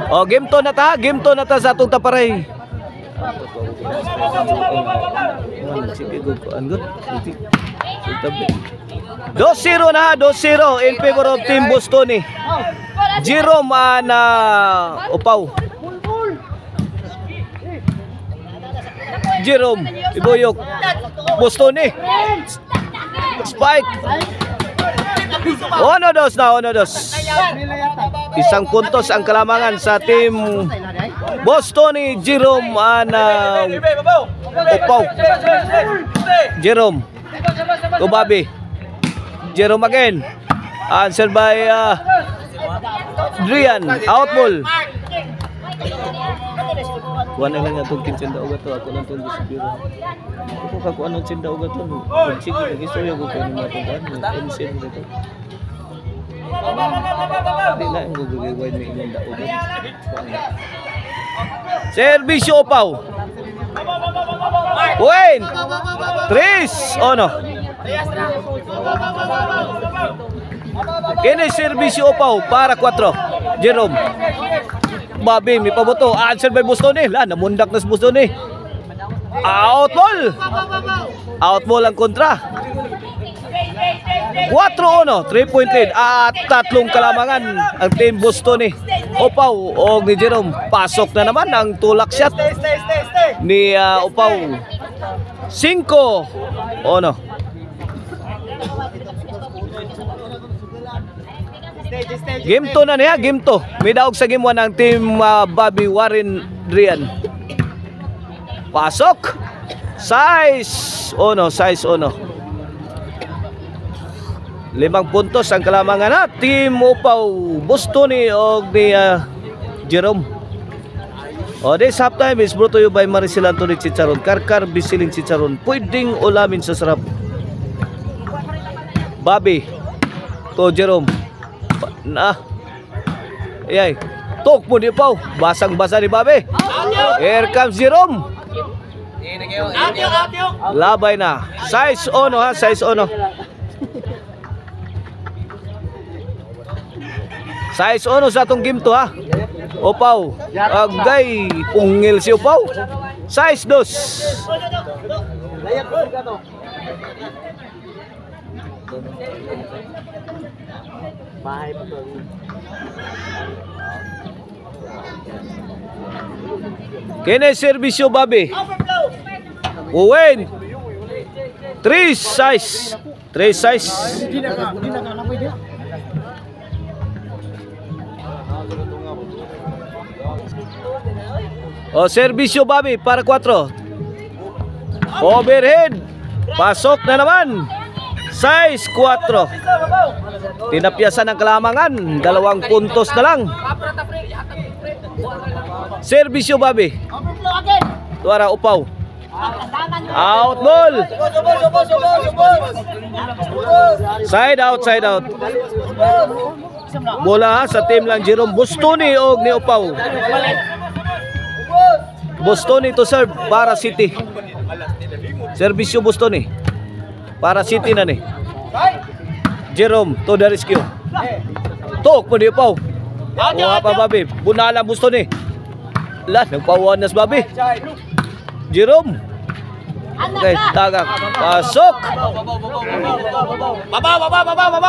Oh, game to na ta, sa atong taparay. 2-0 na, 2-0 in favor of Team Bostoni. Jerome na upaw. Jerome ibuyok. Bostoni. Spike. 1-2 na, 1-2. Isang puntos ang kalamangan sa Team Bostoni. Jerome na upaw. Jerome Kubabi. Jerome again. Answer by Drian. Out ball. Kuha na lang nga itong kinsinda ugat to. Ako lang itong disipiro. Ako kakuha ng kinsinda ugat to. Sige, nag-istorya ko kayo ng mga tugan. Nag-ensin ko ito. Hindi na yung gugugay may inyong daugat. Servisyo upaw. Wayne. Tris. Ono. Kini servisyo upaw para 4. Jerome. Babi, may paboto. Answer by Bostoni. Namundak na si Bostoni. Out ball. Out ball ang kontra. 4-1. 3-point lead. At tatlong kalamangan ang Team Bostoni. Upaw o ni Jerome. Pasok na naman ang tulak shot ni Upaw. 5-1. Game 2 na niya, game 2. May daog sa game 1 ang Team Bobby Warren Drian. Pasok. Size 1. 5 puntos ang kalamangan na Team Upaw Bostoni o ni Jerome. This halftime is brought to you by Maricel Anthony Chicharon. Karkar Bisiling Chicharon. Pwedeng ulamin sa sarap. Bobby to Jerome. Ayay. Tok mo di Upaw. Basang-basa ni Bobby. Here comes Jerome. Labay na. Size 1 ha. Size 1. Size 1 sa atong game to ha. Upaw. Agay. Pungil si Upaw. Size 2. Kene servisyo Bobby. Uwen. 3 size. Servisyo Bobby para 4. Overhead. Pasok na naman. Size 4. Tinapyasan ng kalamangan. 2 puntos na lang. Servisyo Bobby. Tuara Upaw. Out ball. Side out. Bola sa team lang Jerome Bostoni og ni Upaw. Bostoni to serve para City. Servisyo Bostoni para City na ni. Jerome to the rescue. Tok mo di Upaw. Kuha pa Bobby. Bunala Bostoni. Nagpawan na si Bobby. Jerome. Okay, tagak. Pasok.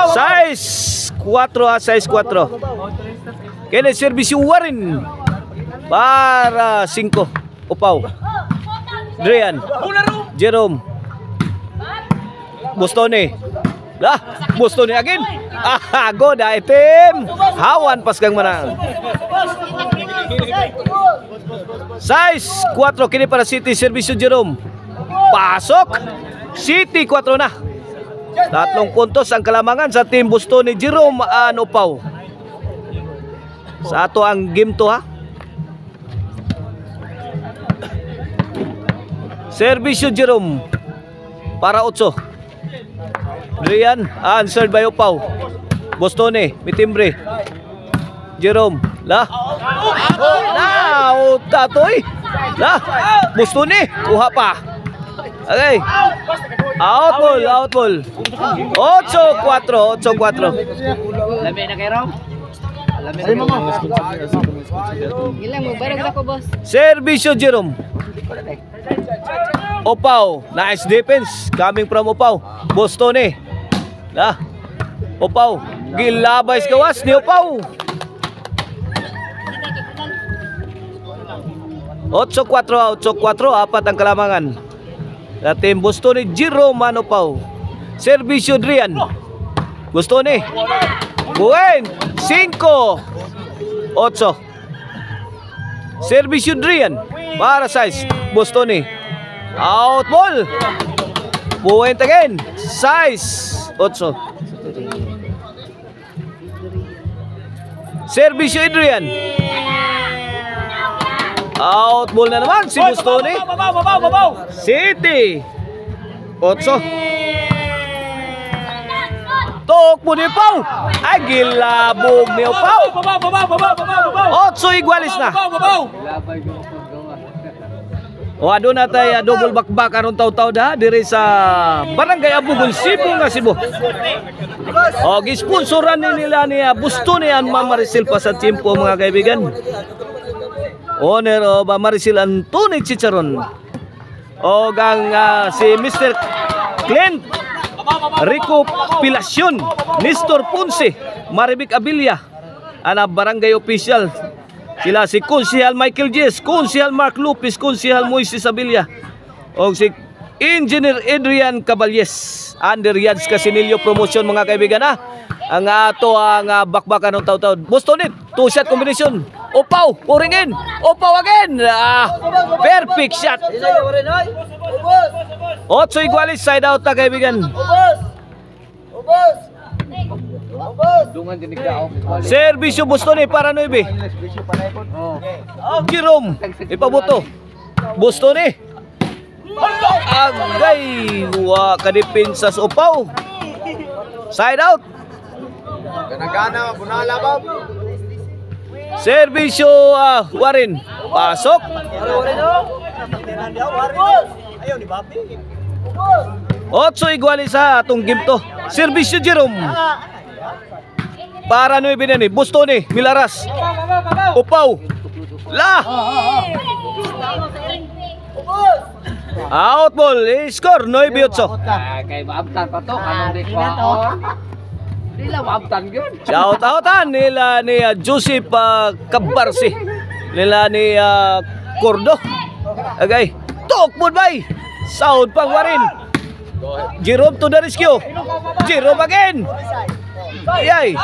Size 4 ha, size 4. Kaya servisyo Warren para 5. Upaw. Drian. Jerome. Bostoni. Bostoni again. Goda item. Hawan pas kang manang. Size 4 kini para City. Servisyo Jerome. Pasok. City 4 na. 3 puntos ang kalamangan sa Team Bostoni. Jerome Upaw. Sa ato ang game to ha. Servisyo Jerome para 8. Drian answered by Upaw. Bostoni mitimbre. Jerome tatoy. Bostoni kuha pa. Okay. Out ball. 8-4. Labi na kay Rom. Ilang mo barog ako boss. Servisyo Jerome. Opaw, nice defense coming from Opaw. Bostone. Na. Opaw, gilabay sa gawas ni Opaw. 8-4, 8-4, apat ang kalamangan. Sa team Bostone, Jerome Anopaw. Servisyo Drian. Bostone. Buen, 5-8. Servisyo Drian. Para size, Bostone. Out ball. Buen again. Size, 8. Servisyo Adrian. Out ball na naman si Bostone. City. 8. Tok mo ni Pau. Ay, gilabog ni Pau. 8 igualis na. O adun na tayo double bakbak aron taw-taw da diri sa Barangay Abugol, Cebu nga Cebu. O gisponsoran nila ni Bostone ang Maricel pa sa tiempo mga kaibigan. Owner o Maricel Anthony Chicharon. O gang si Mr. Clint Rico Pilacion, Nestor Ponce, Marivic Abilia, ana barangay official. Sila si Konsehal Michael Jess, Konsehal Mark Lopez, Konsehal Moises Abilia, o si Engineer Adrian Caballes, under Yads Casinillo Promotion mga kaibigan ha. Ang ato ang bakbakan ng taw-taw. Bostone, 2-shot combination. Opaw, pouring in. Opaw again. Perfect shot. 8 igualis, side out na kaibigan. Servisyo Bostone para 9. Jerome, ipabuto. Bostone. Agay, wa kadipensas Opaw. Side out. Gana-gana, bunala ba? Servisyo Warin. Pasok. 8 igualis sa atong game to. Servisyo Jerome. Para 9 na ni Bostone, Milaras. Opaw. La. Out ball. Score 9-8. Kay maabtan pa to, kanong di ko. Nila maabtan gyud. Shout outan nila ni Joseph Cabarsi. Nila ni Cordo. Agay. Tok mo bay. Sound pang Warin. Jerome to the rescue. Jerome again. Ayay.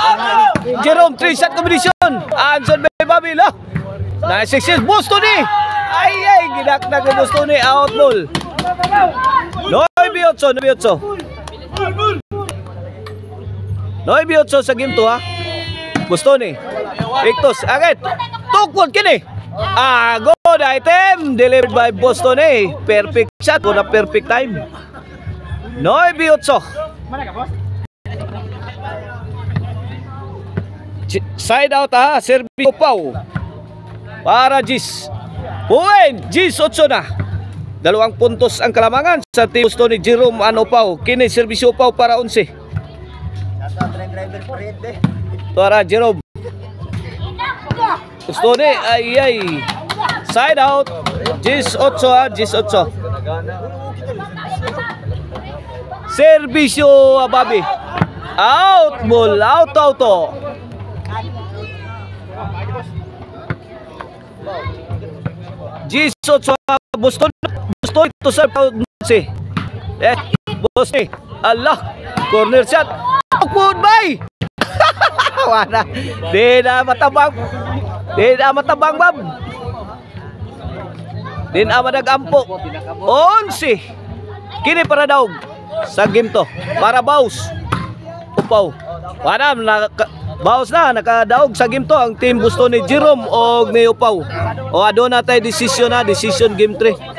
Jerome 3-shot combination. Anson by Babila. Nice success. Bostone. Ayay. Ginaknak ni Bostone. Out ball. 9-8. 9-8 sa game to ha. Bostone. Victos. Agad. Tukod kini. Good item. Delivered by Bostone. Perfect shot. Una perfect time. 9-8. Side out ha. Servisyo Pau. Para Gis. Buen. Gis 8 na. 2 puntos ang kalamangan sa team Bostone. Jerome Anopaw. Kini Servisyo Pau para 11. Para Jerome. Bostone. Ay. Side out. Gis 8 ha. Gis 8. Servisyo Babi. Out ball. Out. G8 Bostone to serve si Bostone. Allah, corner shot. Pud bay. Wala. Di na matabang bab. Di na madagampo. 11. Kini para daog sa game to. Para Baus. Upaw. Wala na Baos na, nakadaog sa game to ang team Bostone Jerome o ni Upaw. O adon na tayo decision game 3.